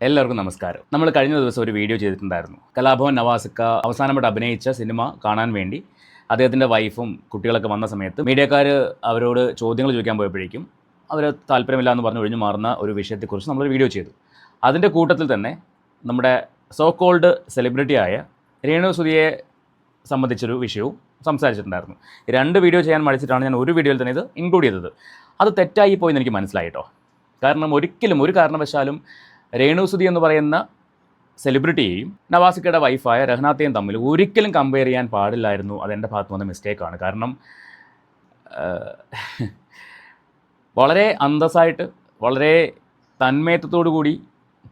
എല്ലാവർക്കും നമസ്കാരം. നമ്മൾ കഴിഞ്ഞ ദിവസം ഒരു വീഡിയോ ചെയ്തിട്ടുണ്ടായിരുന്നു. കലാഭവൻ നവാസിക്ക അവസാനമായിട്ട് അഭിനയിച്ച സിനിമ കാണാൻ വേണ്ടി അദ്ദേഹത്തിൻ്റെ വൈഫും കുട്ടികളൊക്കെ വന്ന സമയത്ത് മീഡിയക്കാർ അവരോട് ചോദ്യങ്ങൾ ചോദിക്കാൻ പോയപ്പോഴേക്കും അവർ താല്പര്യമില്ല എന്ന് പറഞ്ഞ് ഒഴിഞ്ഞു മാറുന്ന ഒരു വിഷയത്തെക്കുറിച്ച് നമ്മളൊരു വീഡിയോ ചെയ്തു. അതിൻ്റെ കൂട്ടത്തിൽ തന്നെ നമ്മുടെ സോ കോൾഡ് സെലിബ്രിറ്റിയായ രേണു സുധിയെ സംബന്ധിച്ചൊരു വിഷയവും സംസാരിച്ചിട്ടുണ്ടായിരുന്നു. രണ്ട് വീഡിയോ ചെയ്യാൻ മടിച്ചിട്ടാണ് ഞാൻ ഒരു വീഡിയോയിൽ തന്നെ ഇത് ഇൻക്ലൂഡ് ചെയ്തത്. അത് തെറ്റായി പോയെന്ന് എനിക്ക് മനസ്സിലായി കേട്ടോ. കാരണം ഒരിക്കലും ഒരു കാരണവശാലും രേണു സുധി എന്ന് പറയുന്ന സെലിബ്രിറ്റിയെയും നവാസിക്കയുടെ വൈഫായ രഹ്നാത്തെയും തമ്മിൽ ഒരിക്കലും കമ്പയർ ചെയ്യാൻ പാടില്ലായിരുന്നു. അതെൻ്റെ ഭാഗത്ത് വന്ന മിസ്റ്റേക്കാണ്. കാരണം വളരെ അന്തസ്സായിട്ട് വളരെ തന്മയത്വത്തോടു കൂടി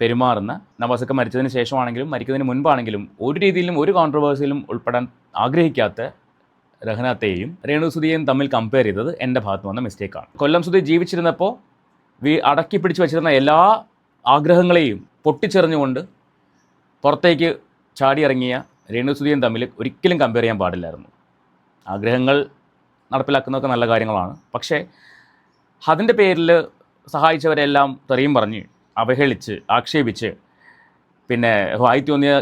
പെരുമാറുന്ന നവാസിക്ക മരിച്ചതിന് ശേഷമാണെങ്കിലും മരിക്കുന്നതിന് മുൻപാണെങ്കിലും ഒരു രീതിയിലും ഒരു കോൺട്രവേഴ്സിയിലും ഉൾപ്പെടാൻ ആഗ്രഹിക്കാത്ത രഹ്നാത്തെയും രേണു സുധിയെയും തമ്മിൽ കമ്പയർ ചെയ്തത് എൻ്റെ ഭാഗത്ത് വന്ന മിസ്റ്റേക്കാണ്. കൊല്ലം സുധി ജീവിച്ചിരുന്നപ്പോൾ അടക്കി പിടിച്ച് വെച്ചിരുന്ന എല്ലാ ആഗ്രഹങ്ങളെയും പൊട്ടിച്ചെറിഞ്ഞുകൊണ്ട് പുറത്തേക്ക് ചാടിയിറങ്ങിയ രേണു സുധിയും തമ്മിൽ ഒരിക്കലും കമ്പയർ ചെയ്യാൻ പാടില്ലായിരുന്നു. ആഗ്രഹങ്ങൾ നടപ്പിലാക്കുന്നതൊക്കെ നല്ല കാര്യങ്ങളാണ്. പക്ഷേ അതിൻ്റെ പേരിൽ സഹായിച്ചവരെല്ലാം തെറിയും പറഞ്ഞ് അവഹേളിച്ച് ആക്ഷേപിച്ച് പിന്നെ വായി തോന്നിയ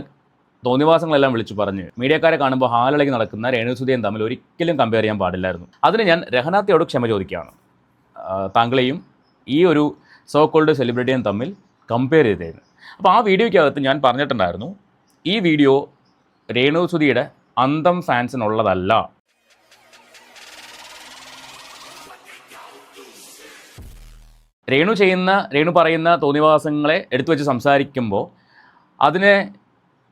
തോന്നിവാസങ്ങളെല്ലാം വിളിച്ചു പറഞ്ഞ് മീഡിയക്കാരെ കാണുമ്പോൾ ഹാലളകി നടക്കുന്ന രേണു സുധിയും തമ്മിൽ ഒരിക്കലും കമ്പയർ ചെയ്യാൻ പാടില്ലായിരുന്നു. അതിന് ഞാൻ രഹ്നാത്തെയോട് ക്ഷമ ചോദിക്കുകയാണ്. താങ്കളെയും ഈ ഒരു സോ കോൾഡ് സെലിബ്രിറ്റിയും തമ്മിൽ കമ്പയർ ചെയ്തേന്ന്. അപ്പോൾ ആ വീഡിയോയ്ക്കകത്ത് ഞാൻ പറഞ്ഞിട്ടുണ്ടായിരുന്നു, ഈ വീഡിയോ രേണു സുധിയുടെ അന്തം ഫാൻസിനുള്ളതല്ല. രേണു പറയുന്ന തോന്നിവാസങ്ങളെ എടുത്തു വെച്ച് സംസാരിക്കുമ്പോൾ അതിനെ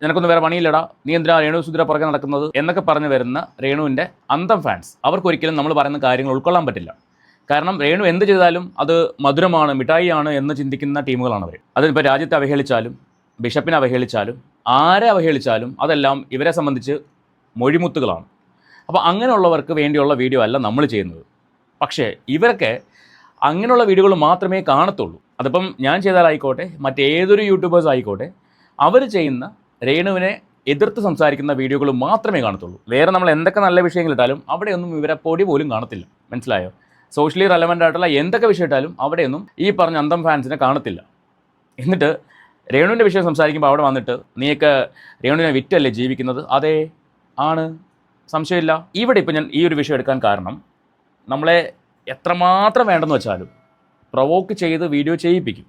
നിനക്കൊന്നും വേറെ പണിയില്ലടാ, നീ എന്തിനാ രേണു സുധിയുടെ പുറകെ നടക്കുന്നത് എന്നൊക്കെ പറഞ്ഞു വരുന്ന രേണുവിൻ്റെ അന്തം ഫാൻസ് അവർക്കൊരിക്കലും നമ്മൾ പറയുന്ന കാര്യങ്ങൾ ഉൾക്കൊള്ളാൻ പറ്റില്ല. കാരണം രേണു എന്ത് ചെയ്താലും അത് മധുരമാണ്, മിഠായിയാണ് എന്ന് ചിന്തിക്കുന്ന ടീമുകളാണ് അവർ. അതിപ്പോൾ രാജ്യത്തെ അവഹേളിച്ചാലും ബിഷപ്പിനെ അവഹേളിച്ചാലും ആരെ അവഹേളിച്ചാലും അതെല്ലാം ഇവരെ സംബന്ധിച്ച് മൊഴിമുത്തുകളാണ്. അപ്പോൾ അങ്ങനെയുള്ളവർക്ക് വേണ്ടിയുള്ള വീഡിയോ അല്ല നമ്മൾ ചെയ്യുന്നത്. പക്ഷേ ഇവരൊക്കെ അങ്ങനെയുള്ള വീഡിയോകൾ മാത്രമേ കാണത്തുള്ളൂ. അതിപ്പം ഞാൻ ചെയ്താലായിക്കോട്ടെ മറ്റേതൊരു യൂട്യൂബേഴ്സ് ആയിക്കോട്ടെ, അവർ ചെയ്യുന്ന രേണുവിനെ എതിർത്ത് സംസാരിക്കുന്ന വീഡിയോകൾ മാത്രമേ കാണത്തുള്ളൂ. വേറെ നമ്മൾ എന്തൊക്കെ നല്ല വിഷയങ്ങളിട്ടാലും അവിടെയൊന്നും ഇവരെ പൊടി പോലും കാണത്തില്ല. മനസ്സിലായോ? സോഷ്യലി റെലവൻ്റ് ആയിട്ടുള്ള എന്തൊക്കെ വിഷയം ഇട്ടാലും അവിടെയൊന്നും ഈ പറഞ്ഞ അന്തം ഫാൻസിനെ കാണത്തില്ല. എന്നിട്ട് രേണുവിൻ്റെ വിഷയം സംസാരിക്കുമ്പോൾ അവിടെ വന്നിട്ട് നീയൊക്കെ രേണുവിനെ വിറ്റല്ലേ ജീവിക്കുന്നത്? അതേ ആണ്, സംശയമില്ല. ഇവിടെ ഇപ്പോൾ ഞാൻ ഈ ഒരു വിഷയം എടുക്കാൻ കാരണം നമ്മളെ എത്രമാത്രം വേണ്ടെന്ന് വെച്ചാലും പ്രൊവോക്ക് ചെയ്ത് വീഡിയോ ചെയ്യിപ്പിക്കും.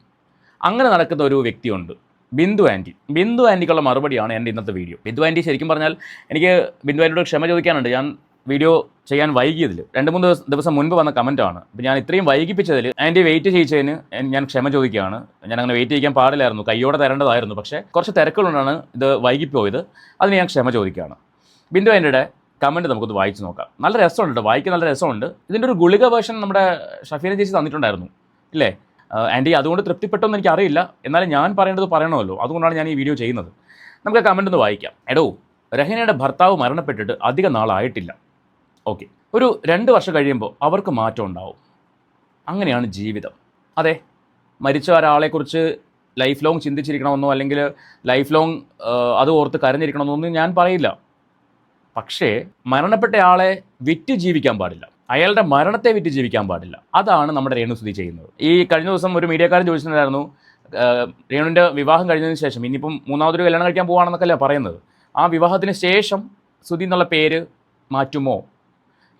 അങ്ങനെ നടക്കുന്ന ഒരു വ്യക്തിയുണ്ട്, ബിന്ദു ആൻറ്റിക്കുള്ള മറുപടിയാണ് എൻ്റെ ഇന്നത്തെ വീഡിയോ. ബിന്ദു ആൻറ്റി ശരിക്കും പറഞ്ഞാൽ എനിക്ക് ബിന്ദു ആൻറ്റിയോട് ക്ഷമ ചോദിക്കാനുണ്ട്. ഞാൻ വീഡിയോ ചെയ്യാൻ വൈകിയതിൽ 2-3 ദിവസം മുൻപ് വന്ന കമൻറ്റാണ്. അപ്പോൾ ഞാൻ ഇത്രയും വൈകിപ്പിച്ചതിൽ ആൻറ്റി വെയിറ്റ് ചെയ്യിച്ചതിന് ഞാൻ ക്ഷമ ചോദിക്കുകയാണ്. ഞാൻ അങ്ങനെ വെയിറ്റ് ചെയ്യിക്കാൻ പാടില്ലായിരുന്നു, കയ്യോടെ തരേണ്ടതായിരുന്നു. പക്ഷേ കുറച്ച് തിരക്കുകൊണ്ടാണ് ഇത് വൈകിപ്പോയത്. അതിന് ഞാൻ ക്ഷമ ചോദിക്കുകയാണ്. ബിന്ദു ആൻറ്റിയുടെ കമൻറ്റ് നമുക്കൊന്ന് വായിച്ച് നോക്കാം. നല്ല രസമുണ്ട്, വായിക്കാൻ നല്ല രസമുണ്ട്. ഇതിൻ്റെ ഒരു ഗുളിക വേർഷൻ നമ്മുടെ ഷഫീന ചേച്ചി തന്നിട്ടുണ്ടായിരുന്നു ഇല്ലേ ആൻറ്റി? അതുകൊണ്ട് തൃപ്തിപ്പെട്ടെന്ന് എനിക്കറിയില്ല, എന്നാലും ഞാൻ പറയേണ്ടത് പറയണമല്ലോ, അതുകൊണ്ടാണ് ഞാൻ ഈ വീഡിയോ ചെയ്യുന്നത്. നമുക്ക് ആ കമൻറ്റ് ഒന്ന് വായിക്കാം. എടോ, രഹ്നയുടെ ഭർത്താവ് മരണപ്പെട്ടിട്ട് അധിക നാളായിട്ടില്ല. ഓക്കെ, ഒരു 2 വർഷം കഴിയുമ്പോൾ അവർക്ക് മാറ്റം ഉണ്ടാവും. അങ്ങനെയാണ് ജീവിതം. അതെ, മരിച്ച ഒരാളെക്കുറിച്ച് ലൈഫ് ലോങ് ചിന്തിച്ചിരിക്കണമെന്നോ അല്ലെങ്കിൽ ലൈഫ് ലോങ് അത് ഓർത്ത് കരഞ്ഞിരിക്കണമെന്നൊന്നും ഞാൻ പറയില്ല. പക്ഷേ മരണപ്പെട്ടയാളെ വിറ്റ് ജീവിക്കാൻ പാടില്ല, അയാളുടെ മരണത്തെ വിറ്റ് ജീവിക്കാൻ പാടില്ല. അതാണ് നമ്മുടെ രേണു സുധി ചെയ്യുന്നത്. ഈ കഴിഞ്ഞ ദിവസം ഒരു മീഡിയക്കാരൻ ചോദിച്ചിട്ടുണ്ടായിരുന്നു, രേണുവിൻ്റെ വിവാഹം കഴിഞ്ഞതിന് ശേഷം ഇനിയിപ്പം 3ാമതൊരു കല്യാണം കഴിക്കാൻ പോവുകയാണെന്നൊക്കെയല്ലേ പറയുന്നത്, ആ വിവാഹത്തിന് ശേഷം സുധി എന്നുള്ള പേര് മാറ്റുമോ?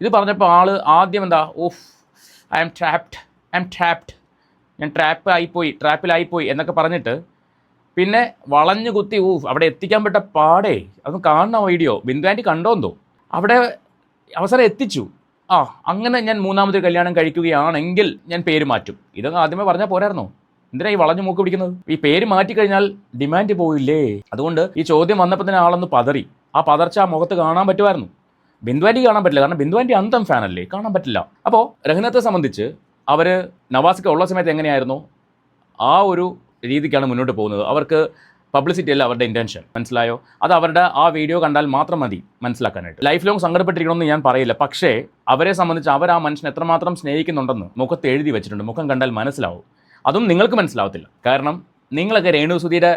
ഇത് പറഞ്ഞപ്പോൾ ആദ്യം എന്താ, ഓഫ് ഐ എം ട്രാപ്ഡ്, ഞാൻ ട്രാപ്പിലായിപ്പോയി എന്നൊക്കെ പറഞ്ഞിട്ട് പിന്നെ വളഞ്ഞു കുത്തി അവിടെ എത്തിക്കാൻ പറ്റ പാടേ. അതൊന്നും കാണുന്ന വീഡിയോ ബിന്ദു ആൻറ്റി കണ്ടോന്തോ, അവിടെ അവസരം എത്തിച്ചു. അങ്ങനെ ഞാൻ 3ാമതൊരു കല്യാണം കഴിക്കുകയാണെങ്കിൽ ഞാൻ പേര് മാറ്റും. ഇതൊക്കെ ആദ്യമേ പറഞ്ഞാൽ പോരായിരുന്നോ? എന്തിനാ ഈ വളഞ്ഞു മൂക്ക് പിടിക്കുന്നത്? ഈ പേര് മാറ്റിക്കഴിഞ്ഞാൽ ഡിമാൻഡ് പോയില്ലേ? അതുകൊണ്ട് ഈ ചോദ്യം വന്നപ്പോൾ തന്നെ ആളൊന്ന് പതറി. ആ പതർച്ച ആ മുഖത്ത് കാണാൻ പറ്റുമായിരുന്നു. ബിന്ദു ആൻറ്റി കാണാൻ പറ്റില്ല, കാരണം ബിന്ദു ആൻറ്റി അന്തം ഫാനല്ലേ, കാണാൻ പറ്റില്ല. അപ്പോൾ രഹ്നത്തെ സംബന്ധിച്ച് അവർ നവാസിക്ക ഉള്ള സമയത്ത് എങ്ങനെയായിരുന്നു ആ ഒരു രീതിക്കാണ് മുന്നോട്ട് പോകുന്നത്. അവർക്ക് പബ്ലിസിറ്റി അല്ല അവരുടെ ഇൻറ്റൻഷൻ, മനസ്സിലായോ? അത് അവരുടെ ആ വീഡിയോ കണ്ടാൽ മാത്രം മതി മനസ്സിലാക്കാനായിട്ട്. ലൈഫ് ലോങ് സങ്കടപ്പെട്ടിരിക്കണമെന്ന് ഞാൻ പറയില്ല, പക്ഷേ അവരെ സംബന്ധിച്ച് അവർ ആ മനുഷ്യൻ എത്രമാത്രം സ്നേഹിക്കുന്നുണ്ടെന്ന് മുഖത്ത് എഴുതി വെച്ചിട്ടുണ്ട്. മുഖം കണ്ടാൽ മനസ്സിലാവും. അതും നിങ്ങൾക്ക് മനസ്സിലാവത്തില്ല, കാരണം നിങ്ങളൊക്കെ രേണു സുധിയുടെ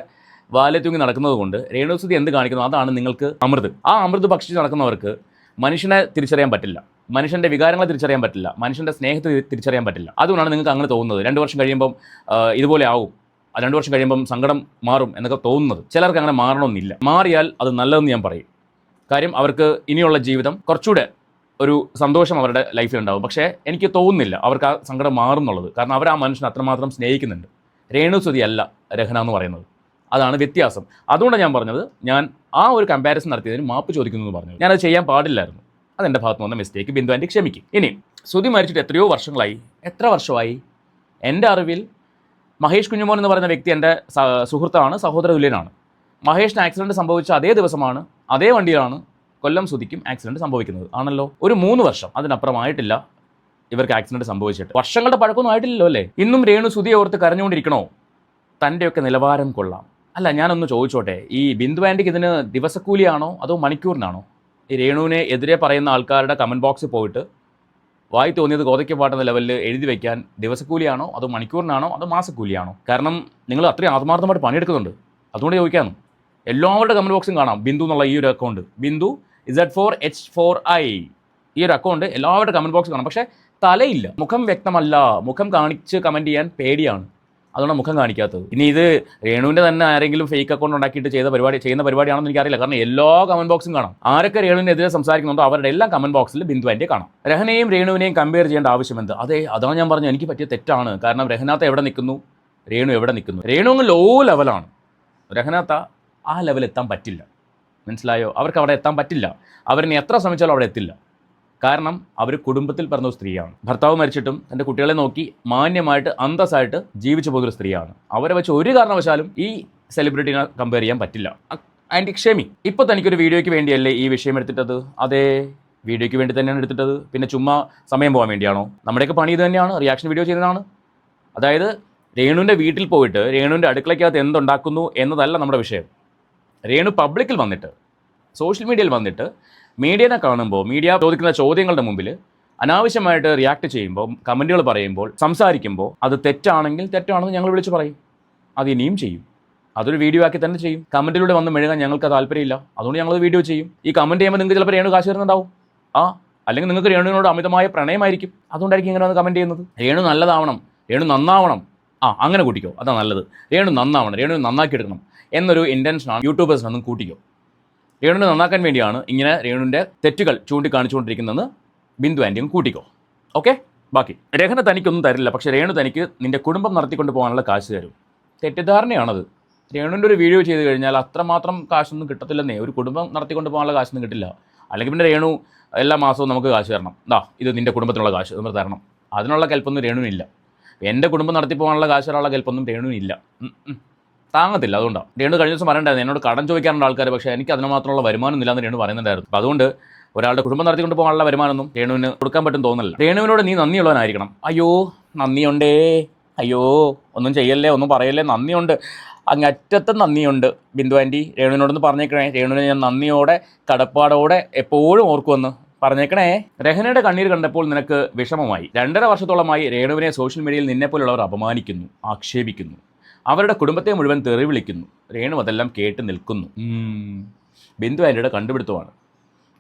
വാലെ തൂങ്ങി നടക്കുന്നത് കൊണ്ട് രേണു സുധി എന്ത് കാണിക്കുന്നു അതാണ് നിങ്ങൾക്ക് അമൃത്. ആ അമൃത് ഭക്ഷിച്ച് നടക്കുന്നവർക്ക് മനുഷ്യനെ തിരിച്ചറിയാൻ പറ്റില്ല, മനുഷ്യൻ്റെ വികാരങ്ങളെ തിരിച്ചറിയാൻ പറ്റില്ല, മനുഷ്യൻ്റെ സ്നേഹത്തെ തിരിച്ചറിയാൻ പറ്റില്ല. അതുകൊണ്ടാണ് നിങ്ങൾക്ക് അങ്ങനെ തോന്നുന്നത്. 2 വർഷം കഴിയുമ്പം ഇതുപോലെ ആവും. 2 വർഷം കഴിയുമ്പം സങ്കടം മാറും എന്നൊക്കെ തോന്നുന്നത്. ചിലർക്ക് അങ്ങനെ മാറണമെന്നില്ല. മാറിയാൽ അത് നല്ലതെന്ന് ഞാൻ പറയും. കാര്യം അവർക്ക് ഇനിയുള്ള ജീവിതം കുറച്ചുകൂടെ ഒരു സന്തോഷം അവരുടെ ലൈഫിലുണ്ടാവും. പക്ഷേ എനിക്ക് തോന്നുന്നില്ല അവർക്ക് ആ സങ്കടം മാറും എന്നുള്ളത്. കാരണം അവർ ആ മനുഷ്യനെ അത്രമാത്രം സ്നേഹിക്കുന്നുണ്ട്. രേണുസുതി അല്ല രഹന എന്ന് പറയുന്നത്. അതാണ് വ്യത്യാസം. അതുകൊണ്ടാണ് ഞാൻ പറഞ്ഞത്, ഞാൻ ആ ഒരു കമ്പാരിസൺ നടത്തിയതിന് മാപ്പ് ചോദിക്കുന്നു എന്ന് പറഞ്ഞു. ഞാനത് ചെയ്യാൻ പാടില്ലായിരുന്നു. അതെൻ്റെ ഭാഗത്ത് വന്ന മിസ്റ്റേക്ക്. ബിന്ദു ആൻറ്റി ക്ഷമിക്കും. ഇനി സുധി മരിച്ചിട്ട് എത്രയോ വർഷങ്ങളായി. എത്ര വർഷമായി? എൻ്റെ അറിവിൽ മഹേഷ് കുഞ്ഞുമോൻ എന്ന് പറയുന്ന വ്യക്തി എൻ്റെ സുഹൃത്താണ്, സഹോദര തുല്യനാണ്. മഹേഷിന് ആക്സിഡൻറ്റ് സംഭവിച്ച അതേ ദിവസമാണ്, അതേ വണ്ടിയിലാണ് കൊല്ലം സുധിക്കും ആക്സിഡൻറ്റ് സംഭവിക്കുന്നത്. ആണല്ലോ. ഒരു 3 വർഷം അതിനപ്പുറമായിട്ടില്ല ഇവർക്ക് ആക്സിഡൻറ്റ് സംഭവിച്ചിട്ട്. വർഷങ്ങളുടെ പഴക്കമൊന്നും ആയിട്ടില്ലല്ലോ അല്ലേ? ഇന്നും രേണു സുധിയെ ഓർത്ത് കരഞ്ഞുകൊണ്ടിരിക്കണോ? തൻ്റെയൊക്കെ നിലവാരം കൊള്ളാം. അല്ല, ഞാനൊന്ന് ചോദിച്ചോട്ടെ, ഈ ബിന്ദു ആൻറ്റിക്ക് ഇതിന് ദിവസക്കൂലിയാണോ അതോ മണിക്കൂറിനാണോ? ഈ രേണുവിനെ എതിരെ പറയുന്ന ആൾക്കാരുടെ കമൻറ്റ് ബോക്സിൽ പോയിട്ട് വായി തോന്നിയത് ഗോതയ്ക്ക് പാട്ടുന്ന ലെവലിൽ എഴുതി വയ്ക്കാൻ ദിവസക്കൂലിയാണോ അതോ മണിക്കൂറിനാണോ അതോ മാസക്കൂലിയാണോ? കാരണം നിങ്ങൾ അത്രയും ആത്മാർത്ഥമായിട്ട് പണിയെടുക്കുന്നുണ്ട്. അതുകൊണ്ട് ചോദിക്കാമെന്ന്. എല്ലാവരുടെ കമൻറ്റ് ബോക്സും കാണാം ബിന്ദു എന്നുള്ള ഈ ഒരു അക്കൗണ്ട്, ബിന്ദു Z4H4I, ഈ ഒരു അക്കൗണ്ട് എല്ലാവരുടെ കമൻറ്റ് ബോക്സ് കാണാം. പക്ഷേ തലയില്ല, മുഖം വ്യക്തമല്ല, മുഖം കാണിച്ച് കമൻറ്റ് ചെയ്യാൻ പേടിയാണ്. അതുകൊണ്ട് മുഖം കാണിക്കാത്തത്. ഇനി ഇത് രേണുവിൻ്റെ തന്നെ ആരെങ്കിലും ഫേക്ക് അക്കൗണ്ട് ഉണ്ടാക്കിയിട്ട് ചെയ്യുന്ന പരിപാടിയാണെന്ന് എനിക്കറിയില്ല. കാരണം എല്ലാ കമൻറ്റ് ബോക്സും കാണാം. ആരൊക്കെ രേണുവിനെതിരെ സംസാരിക്കുന്നുണ്ടോ അവരുടെ എല്ലാ കമൻറ്റ് ബോക്സിൽ ബിന്ദു ആൻറ്റിയെ കാണാം. രഹനയും രേണുവിനെയും കമ്പയർ ചെയ്യേണ്ട ആവശ്യമെന്ത്? അതെ, അതാണ് ഞാൻ പറഞ്ഞു, എനിക്ക് പറ്റിയ തെറ്റാണ്. കാരണം രഹനാത്ത എവിടെ നിൽക്കുന്നു, രേണു എവിടെ നിൽക്കുന്നു? രേണു അങ്ങ് ലോ ലെവലാണ്. രഹനാത്ത ആ ലെവൽ എത്താൻ പറ്റില്ല. മനസ്സിലായോ? അവർക്ക് അവിടെ എത്താൻ പറ്റില്ല. അവരിനി എത്ര ശ്രമിച്ചാലും അവിടെ എത്തില്ല. കാരണം അവർ കുടുംബത്തിൽ പറഞ്ഞ സ്ത്രീയാണ്. ഭർത്താവ് മരിച്ചിട്ടും തൻ്റെ കുട്ടികളെ നോക്കി മാന്യമായിട്ട് അന്തസ്സായിട്ട് ജീവിച്ചു പോകുന്ന സ്ത്രീയാണ്. അവരെ വെച്ച് ഒരു കാരണവശാലും ഈ സെലിബ്രിറ്റിനെ കമ്പയർ ചെയ്യാൻ പറ്റില്ല. ആൻറ്റി ക്ഷമി. ഇപ്പോൾ തനിക്കൊരു വീഡിയോയ്ക്ക് വേണ്ടിയല്ലേ ഈ വിഷയം എടുത്തിട്ടത്? അതേ, വീഡിയോയ്ക്ക് വേണ്ടി തന്നെയാണ് എടുത്തിട്ടത്. പിന്നെ ചുമ്മാ സമയം പോകാൻ വേണ്ടിയാണോ? നമ്മുടെയൊക്കെ പണി ഇത് തന്നെയാണ്, റിയാക്ഷൻ വീഡിയോ ചെയ്യുന്നതാണ്. അതായത് രേണുവിൻ്റെ വീട്ടിൽ പോയിട്ട് രേണുവിൻ്റെ അടുക്കളയ്ക്കകത്ത് എന്തുണ്ടാക്കുന്നു എന്നതല്ല നമ്മുടെ വിഷയം. രേണു പബ്ലിക്കിൽ വന്നിട്ട്, സോഷ്യൽ മീഡിയയിൽ വന്നിട്ട് മീഡിയനെ കാണുമ്പോൾ, മീഡിയ ചോദിക്കുന്ന ചോദ്യങ്ങളുടെ മുമ്പിൽ അനാവശ്യമായിട്ട് റിയാക്ട് ചെയ്യുമ്പോൾ, കമൻറ്റുകൾ പറയുമ്പോൾ, സംസാരിക്കുമ്പോൾ അത് തെറ്റാണെങ്കിൽ തെറ്റാണെന്ന് ഞങ്ങൾ വിളിച്ച് പറയും. അത് ഇനിയും ചെയ്യും. അതൊരു വീഡിയോ ആക്കി തന്നെ ചെയ്യും. കമൻറ്റിലൂടെ വന്ന് മെഴുകാൻ ഞങ്ങൾക്ക് താല്പര്യമില്ല. അതുകൊണ്ട് ഞങ്ങൾ വീഡിയോ ചെയ്യും. ഈ കമൻറ്റ് ചെയ്യുമ്പോൾ നിങ്ങൾക്ക് ചിലപ്പോൾ രേണു കാശ് തരുന്നുണ്ടാവും. അല്ലെങ്കിൽ നിങ്ങൾക്ക് രേണുവിനോട് അമിതമായ പ്രണയമായിരിക്കും. അതുകൊണ്ടായിരിക്കും ഇങ്ങനെ വന്ന് കമൻറ്റ് ചെയ്യുന്നത്. രേണു നല്ലതാവണം, രേണു നന്നാവണം, അങ്ങനെ കൂട്ടിക്കോ, അതാണ് നല്ലത്. രേണു നന്നാവണം, രേണു നന്നാക്കിയെടുക്കണം എന്നൊരു ഇൻറ്റൻഷനാണ് യൂട്യൂബേഴ്സിനൊന്നും കൂട്ടിക്കോ. രേണുവിനെ നന്നാക്കാൻ വേണ്ടിയാണ് ഇങ്ങനെ രേണുവിൻ്റെ തെറ്റുകൾ ചൂണ്ടിക്കാണിച്ചുകൊണ്ടിരിക്കുന്നതെന്ന് ബിന്ദു ആൻറ്റിയും കൂട്ടിക്കോ. ഓക്കെ. ബാക്കി രഹന തനിക്കൊന്നും തരില്ല, പക്ഷേ രേണു തനിക്ക് നിൻ്റെ കുടുംബം നടത്തിക്കൊണ്ട് പോകാനുള്ള കാശ് തരും. തെറ്റിദ്ധാരണയാണത്. രേണുവിൻ്റെ ഒരു വീഡിയോ ചെയ്ത് കഴിഞ്ഞാൽ അത്രമാത്രം കാശൊന്നും കിട്ടത്തില്ലെന്നേ. ഒരു കുടുംബം നടത്തിക്കൊണ്ട് പോകാനുള്ള കാശൊന്നും കിട്ടില്ല. അല്ലെങ്കിൽ പിന്നെ രേണു എല്ലാ മാസവും നമുക്ക് കാശ് തരണം. ഇത് നിൻ്റെ കുടുംബത്തിനുള്ള കാശ് നമ്മൾ തരണം. അതിനുള്ള കെൽപ്പൊന്നും രേണുവിനില്ല. എൻ്റെ കുടുംബം നടത്തി പോകാനുള്ള കാശ് തരാനുള്ള കെൽപ്പൊന്നും രേണുവിനില്ല. താങ്ങത്തില്ല. അതുകൊണ്ടാണ് രേണു കഴിഞ്ഞ ദിവസം പറയണ്ടായിരുന്നു, എന്നോട് കടം ചോദിക്കാറുണ്ട് ആൾക്കാർ, പക്ഷേ എനിക്ക് അതിന് മാത്രമുള്ള വരുമാനം ഇല്ലാന്ന് രേണു പറയുന്നുണ്ടായിരുന്നു. അപ്പോൾ അതുകൊണ്ട് ഒരാളുടെ കുടുംബം നടത്തിക്കൊണ്ട് പോകാനുള്ള വരുമാനമൊന്നും രേണുവിന് കൊടുക്കാൻ പറ്റും തോന്നില്ല. രേണുവിനോട് നീ നന്ദിയുള്ളവനായിരിക്കണം. അയ്യോ നന്ദിയുണ്ടേ, അയ്യോ ഒന്നും ചെയ്യല്ലേ, ഒന്നും പറയല്ലേ, നന്ദിയുണ്ട്, അങ്ങറ്റത്തും നന്ദിയുണ്ട് ബിന്ദു ആൻറ്റി. രേണുവിനോടൊന്ന് പറഞ്ഞേക്കണേ, രേണുവിനെ ഞാൻ നന്ദിയോടെ കടപ്പാടോടെ എപ്പോഴും ഓർക്കുമെന്ന് പറഞ്ഞേക്കണേ. രഹനയുടെ കണ്ണീർ കണ്ടപ്പോൾ നിനക്ക് വിഷമമായി. 2.5 വർഷത്തോളമായി രേണുവിനെ സോഷ്യൽ മീഡിയയിൽ നിന്നെപ്പോലുള്ളവർ അപമാനിക്കുന്നു, ആക്ഷേപിക്കുന്നു, അവരുടെ കുടുംബത്തെ മുഴുവൻ തെറി വിളിക്കുന്നു. രേണു അതെല്ലാം കേട്ട് നിൽക്കുന്നു. ബിന്ദു ആൻറ്റിയുടെ കണ്ടുപിടുത്തമാണ്.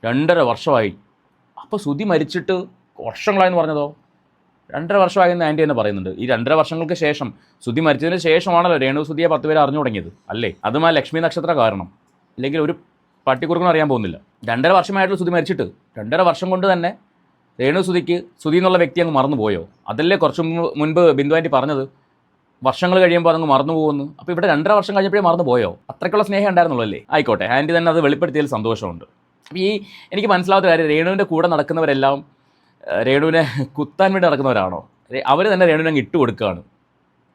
2.5 വർഷമായി. അപ്പോൾ സുധി മരിച്ചിട്ട് വർഷങ്ങളായെന്ന് പറഞ്ഞതോ? 2.5 വർഷമായെന്ന് ആൻറ്റി തന്നെ പറയുന്നുണ്ട്. ഈ 2.5 വർഷങ്ങൾക്ക് ശേഷം, സുധി മരിച്ചതിന് ശേഷമാണല്ലോ രേണു സുധിയെ 10 പേര് അറിഞ്ഞു തുടങ്ങിയത് അല്ലേ? അതും ആ ലക്ഷ്മി നക്ഷത്ര കാരണം. ഇല്ലെങ്കിൽ ഒരു പട്ടിക്കുറുക്കനും അറിയാൻ പോകുന്നില്ല. 2.5 വർഷമായിട്ടുള്ള സുധി മരിച്ചിട്ട് 2.5 വർഷം കൊണ്ട് തന്നെ രേണു സുധി എന്നുള്ള വ്യക്തി അങ്ങ് മറന്നു പോയോ? അതല്ലേ കുറച്ച് മുൻപ് ബിന്ദു ആൻറ്റി പറഞ്ഞത്, വർഷങ്ങൾ കഴിയുമ്പോൾ അതങ്ങ് മറന്നു പോകുന്നു. അപ്പോൾ ഇവിടെ 2.5 വർഷം കഴിഞ്ഞപ്പോഴേ മറന്നു പോയോ? അത്രയ്ക്കുള്ള സ്നേഹം ഉണ്ടായിരുന്നുള്ളൂ അല്ലേ? ആയിക്കോട്ടെ, ആൻറ്റി തന്നെ അത് വെളിപ്പെടുത്തിയതിൽ സന്തോഷമുണ്ട്. അപ്പോൾ എനിക്ക് മനസ്സിലാവാത്ത കാര്യം, രേണുവിൻ്റെ കൂടെ നടക്കുന്നവരെല്ലാം രേണുവിനെ കുത്താൻ വേണ്ടി നടക്കുന്നവരാണോ? അവർ തന്നെ രേണുവിനെ അങ്ങ് ഇട്ട് കൊടുക്കുകയാണ്.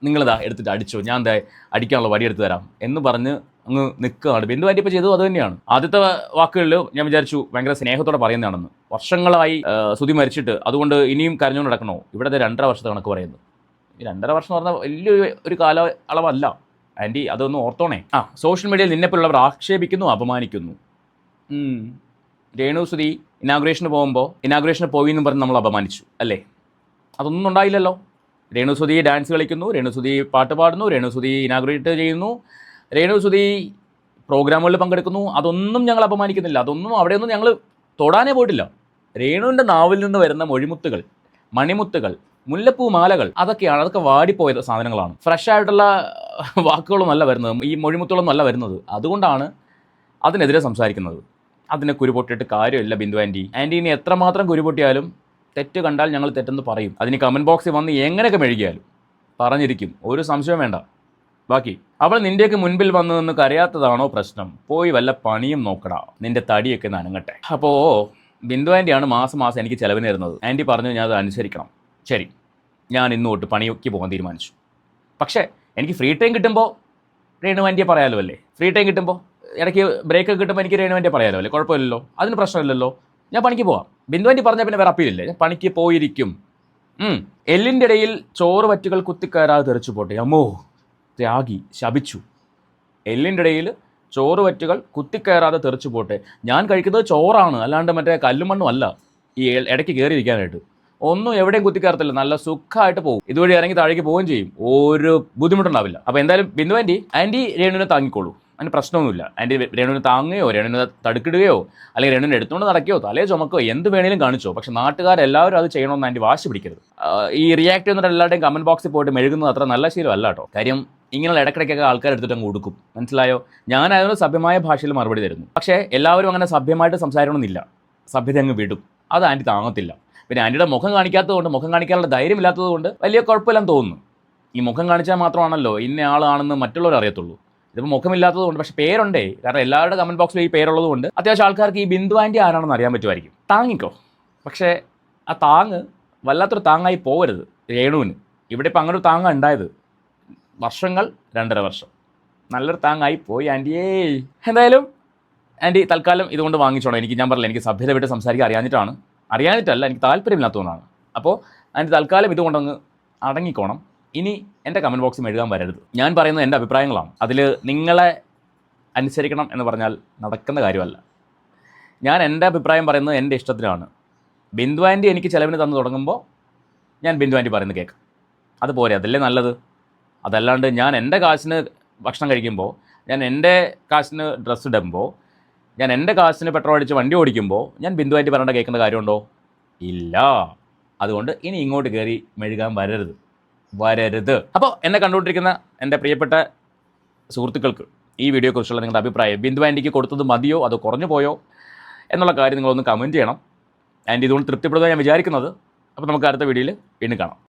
നിങ്ങളിതാ എടുത്തിട്ട് അടിച്ചോ, ഞാൻ എന്താ അടിക്കാനുള്ള വടി എടുത്ത് തരാം എന്ന് പറഞ്ഞ് അങ്ങ് നിൽക്കുകയാണ്. ബിന്ദു ആൻറ്റി ഇപ്പോൾ ചെയ്തത് അത് തന്നെയാണ്. ആദ്യത്തെ വാക്കുകളിൽ ഞാൻ വിചാരിച്ചു ഭയങ്കര സ്നേഹത്തോടെ പറയുന്നതാണെന്ന്. വർഷങ്ങളായി സുധി മരിച്ചിട്ട് അതുകൊണ്ട് ഇനിയും കരഞ്ഞുകൊണ്ട് നടക്കണോ? ഇവിടെ 2.5 വർഷത്തെ കണക്ക് പറയുന്നത്. ഈ 2.5 വർഷം എന്ന് പറഞ്ഞാൽ വലിയൊരു കാലയളവല്ല ആൻറ്റി, അതൊന്ന് ഓർത്തോണേ. സോഷ്യൽ മീഡിയയിൽ നിന്നെപ്പോലുള്ളവർ ആക്ഷേപിക്കുന്നു, അപമാനിക്കുന്നു. രേണു സുധി ഇനാഗുറേഷന് പോയി എന്നും പറഞ്ഞ് നമ്മൾ അപമാനിച്ചു അല്ലേ? അതൊന്നും ഉണ്ടായില്ലല്ലോ. രേണു സുധി ഡാൻസ് കളിക്കുന്നു, രേണു സുധി പാട്ട് പാടുന്നു, രേണു സുധി ഇനാഗുറേറ്റ് ചെയ്യുന്നു, രേണു സുധി പ്രോഗ്രാമുകളിൽ പങ്കെടുക്കുന്നു. അതൊന്നും ഞങ്ങൾ അപമാനിക്കുന്നില്ല. അതൊന്നും അവിടെയൊന്നും ഞങ്ങൾ തൊടാനേ പോയിട്ടില്ല. രേണുവിൻ്റെ നാവിൽ നിന്ന് വരുന്ന മൊഴിമുത്തുകൾ, മണിമുത്തുകൾ മുല്ലപ്പൂ മാലകൾ അതൊക്കെ വാടിപ്പോയ സാധനങ്ങളാണ്. ഫ്രഷ് ആയിട്ടുള്ള വാക്കുകളൊന്നും അല്ല വരുന്നത്, ഈ മൊഴിമുത്തുകളൊന്നും അല്ല വരുന്നത്. അതുകൊണ്ടാണ് അതിനെതിരെ സംസാരിക്കുന്നത്. അതിനെ കുരുപൊട്ടിയിട്ട് കാര്യമില്ല ബിന്ദു ആൻറ്റി. ഇനി എത്രമാത്രം കുരുപൊട്ടിയാലും തെറ്റ് കണ്ടാൽ ഞങ്ങൾ തെറ്റെന്ന് പറയും. അതിന് കമൻറ്റ് ബോക്സിൽ വന്ന് എങ്ങനെയൊക്കെ മെഴുകിയാലും പറഞ്ഞിരിക്കും, ഒരു സംശയം വേണ്ട. ബാക്കി അവൾ നിൻ്റെയൊക്കെ മുൻപിൽ വന്നു നിന്ന് കരയാത്തതാണോ പ്രശ്നം? പോയി വല്ല പണിയും നോക്കടാ, നിൻ്റെ തടിയൊക്കെ നനങ്ങട്ടെ. അപ്പോൾ ബിന്ദു ആൻറ്റിയാണ് മാസം എനിക്ക് ചിലവിന് തരുന്നത്. ആൻറ്റി പറഞ്ഞു ഞാൻ അത് അനുസരിക്കണം. ശരി, ഞാൻ ഇന്ന് തൊട്ട് പണിയൊക്കെ പോകാൻ തീരുമാനിച്ചു. പക്ഷേ എനിക്ക് ഫ്രീ ടൈം കിട്ടുമ്പോൾ രേണു ആൻറ്റിയെ പറയാലോ അല്ലേ? ഫ്രീ ടൈം കിട്ടുമ്പോൾ ഇടയ്ക്ക് ബ്രേക്ക് കിട്ടുമ്പോൾ എനിക്ക് രേണു ആൻറ്റിയെ പറയാലോ അല്ലേ? കുഴപ്പമില്ലല്ലോ, അതിന് പ്രശ്നമില്ലല്ലോ. ഞാൻ പണിക്ക് പോവാം. ബിന്ദു ആൻറ്റി പറഞ്ഞാൽ പിന്നെ വേറെ അപ്പീലില്ലേ? ഞാൻ പണിക്ക് പോയിരിക്കും. എല്ലിൻ്റെ ഇടയിൽ ചോറ് വറ്റുകൾ കുത്തിക്കയറാതെ തെറിച്ചു പോട്ടെ. അമ്മോ, ത്യാഗി ശപിച്ചു. എല്ലിൻ്റെ ഇടയിൽ ചോറ് വറ്റുകൾ കുത്തിക്കയറാതെ തെറിച്ചു പോട്ടെ. ഞാൻ കഴിക്കുന്നത് ചോറാണ്, അല്ലാണ്ട് മറ്റേ കല്ലും മണ്ണും അല്ല ഈ ഇടയ്ക്ക് കയറിയിരിക്കാനായിട്ട്. ഒന്നും എവിടെയും കുത്തിക്കയറത്തില്ല, നല്ല സുഖമായിട്ട് പോകും. ഇതുവഴി ഇറങ്ങി താഴേക്ക് പോവുകയും ചെയ്യും, ഒരു ബുദ്ധിമുട്ടുണ്ടാവില്ല. അപ്പോൾ എന്തായാലും ബിന്ദു ആൻറ്റി രേണുവിനെ താങ്ങിക്കോളൂ, അതിന് പ്രശ്നമൊന്നുമില്ല. ആൻറ്റി രേണുവിനെ താങ്ങുകയോ രേണുവിനെ തടുക്കിടുകയോ അല്ലെങ്കിൽ രേണുവിനെ എടുത്തുകൊണ്ട് നടക്കുകയോ തലയെ ചുമക്കുകയോ എന്ത് വേണേലും കാണിച്ചോ. പക്ഷേ നാട്ടുകാരെല്ലാവരും അത് ചെയ്യണമെന്ന് ആൻറ്റി വാശി പിടിക്കരുത്. ഈ റിയാക്ട് ചെയ്യുന്ന എല്ലാവരുടെയും കമൻറ്റ് ബോക്സിൽ പോയിട്ട് മെഴുകുന്നത് അത്ര നല്ല ശീലമല്ല കേട്ടോ. കാര്യം ഇങ്ങനെ ഇടയ്ക്കിടയ്ക്കൊക്കെ ആൾക്കാർ എടുത്തിട്ട് അങ്ങ് കൊടുക്കും, മനസ്സിലായോ? ഞാനതിന് സഭ്യമായ ഭാഷയിൽ മറുപടി തരുന്നു. പക്ഷേ എല്ലാവരും അങ്ങനെ സഭ്യമായിട്ട് സംസാരിക്കണമെന്നില്ല, സഭ്യത അങ്ങ് വിടും. അത് ആൻറ്റി താങ്ങത്തില്ല. പിന്നെ ആൻറ്റിയുടെ മുഖം കാണിക്കാത്തതുകൊണ്ട്, മുഖം കാണിക്കാനുള്ള ധൈര്യമില്ലാത്തത് കൊണ്ട് വലിയ കുഴപ്പമില്ലെന്ന് തോന്നുന്നു. ഈ മുഖം കാണിച്ചാൽ മാത്രമാണല്ലോ ഇന്ന ആളാണെന്ന് മറ്റുള്ളവർ അറിയത്തുള്ളൂ. ഇതിപ്പോൾ മുഖമില്ലാത്തത് കൊണ്ട്, പക്ഷേ പേരുണ്ടേ. കാരണം എല്ലാവരുടെ കമൻറ്റ് ബോക്സിൽ ഈ പേരുള്ളത് കൊണ്ട് അത്യാവശ്യം ആൾക്കാർക്ക് ഈ ബിന്ദു ആൻറ്റി ആരാണെന്ന് അറിയാൻ പറ്റുമായിരിക്കും. താങ്ങിക്കോ, പക്ഷേ ആ താങ്ങ് വല്ലാത്തൊരു താങ്ങായി പോകരുത് രേണുവിന്. ഇവിടെ ഇപ്പോൾ അങ്ങനെ ഒരു താങ്ങാണ് ഉണ്ടായത്. വർഷങ്ങൾ 2.5 വർഷം നല്ലൊരു താങ്ങായി പോയി ആൻറ്റിയേ. എന്തായാലും ആൻറ്റി തൽക്കാലം ഇതുകൊണ്ട് വാങ്ങിച്ചോണം. ഞാൻ പറഞ്ഞില്ല, എനിക്ക് സഭ്യത വിട്ട് സംസാരിക്കാൻ അറിയാഞ്ഞിട്ടല്ല, എനിക്ക് താല്പര്യമില്ലാത്തതുകൊണ്ടാണ്. അപ്പോൾ ആൻറ്റി തൽക്കാലം ഇതുകൊണ്ടങ്ങ് അടങ്ങിക്കോണം. ഇനി എൻ്റെ കമൻറ്റ് ബോക്സിൽ എഴുതാൻ വരരുത്. ഞാൻ പറയുന്നത് എൻ്റെ അഭിപ്രായങ്ങളാണ്. അതിൽ നിങ്ങളെ അനുസരിക്കണം എന്ന് പറഞ്ഞാൽ നടക്കുന്ന കാര്യമല്ല. ഞാൻ എൻ്റെ അഭിപ്രായം പറയുന്നത് എൻ്റെ ഇഷ്ടത്തിനാണ്. ബിന്ദു ആൻറ്റി എനിക്ക് ചിലവിന് തന്നു തുടങ്ങുമ്പോൾ ഞാൻ ബിന്ദു ആൻറ്റി പറയുന്നത് കേൾക്കാം. അതുപോലെ അതല്ലേ നല്ലത്. അതല്ലാണ്ട് ഞാൻ എൻ്റെ കാശിന് ഭക്ഷണം കഴിക്കുമ്പോൾ, ഞാൻ എൻ്റെ കാശിന് ഡ്രസ്സ് ഇടുമ്പോൾ, ഞാൻ എൻ്റെ കാശിന് പെട്രോൾ അടിച്ച് വണ്ടി ഓടിക്കുമ്പോൾ ഞാൻ ബിന്ദു ആൻറ്റി പറയേണ്ട കേൾക്കേണ്ട കാര്യമുണ്ടോ? ഇല്ല. അതുകൊണ്ട് ഇനി ഇങ്ങോട്ട് കയറി മെഴുകാൻ വരരുത്. അപ്പോൾ എന്നെ കണ്ടുകൊണ്ടിരിക്കുന്ന എൻ്റെ പ്രിയപ്പെട്ട സുഹൃത്തുക്കൾക്ക് ഈ വീഡിയോയെക്കുറിച്ചുള്ള നിങ്ങളുടെ അഭിപ്രായം, ബിന്ദു ആൻറ്റിക്ക് കൊടുത്തത് മതിയോ അതോ കുറഞ്ഞു പോയോ എന്നുള്ള കാര്യം നിങ്ങളൊന്ന് കമൻറ്റ് ചെയ്യണം. ആൻറ്റി ഇതുകൊണ്ട് തൃപ്തിപ്പെടുത്താൻ ഞാൻ വിചാരിക്കുന്നത്. അപ്പോൾ നമുക്ക് അടുത്ത വീഡിയോയിൽ വീണ്ടും കാണാം.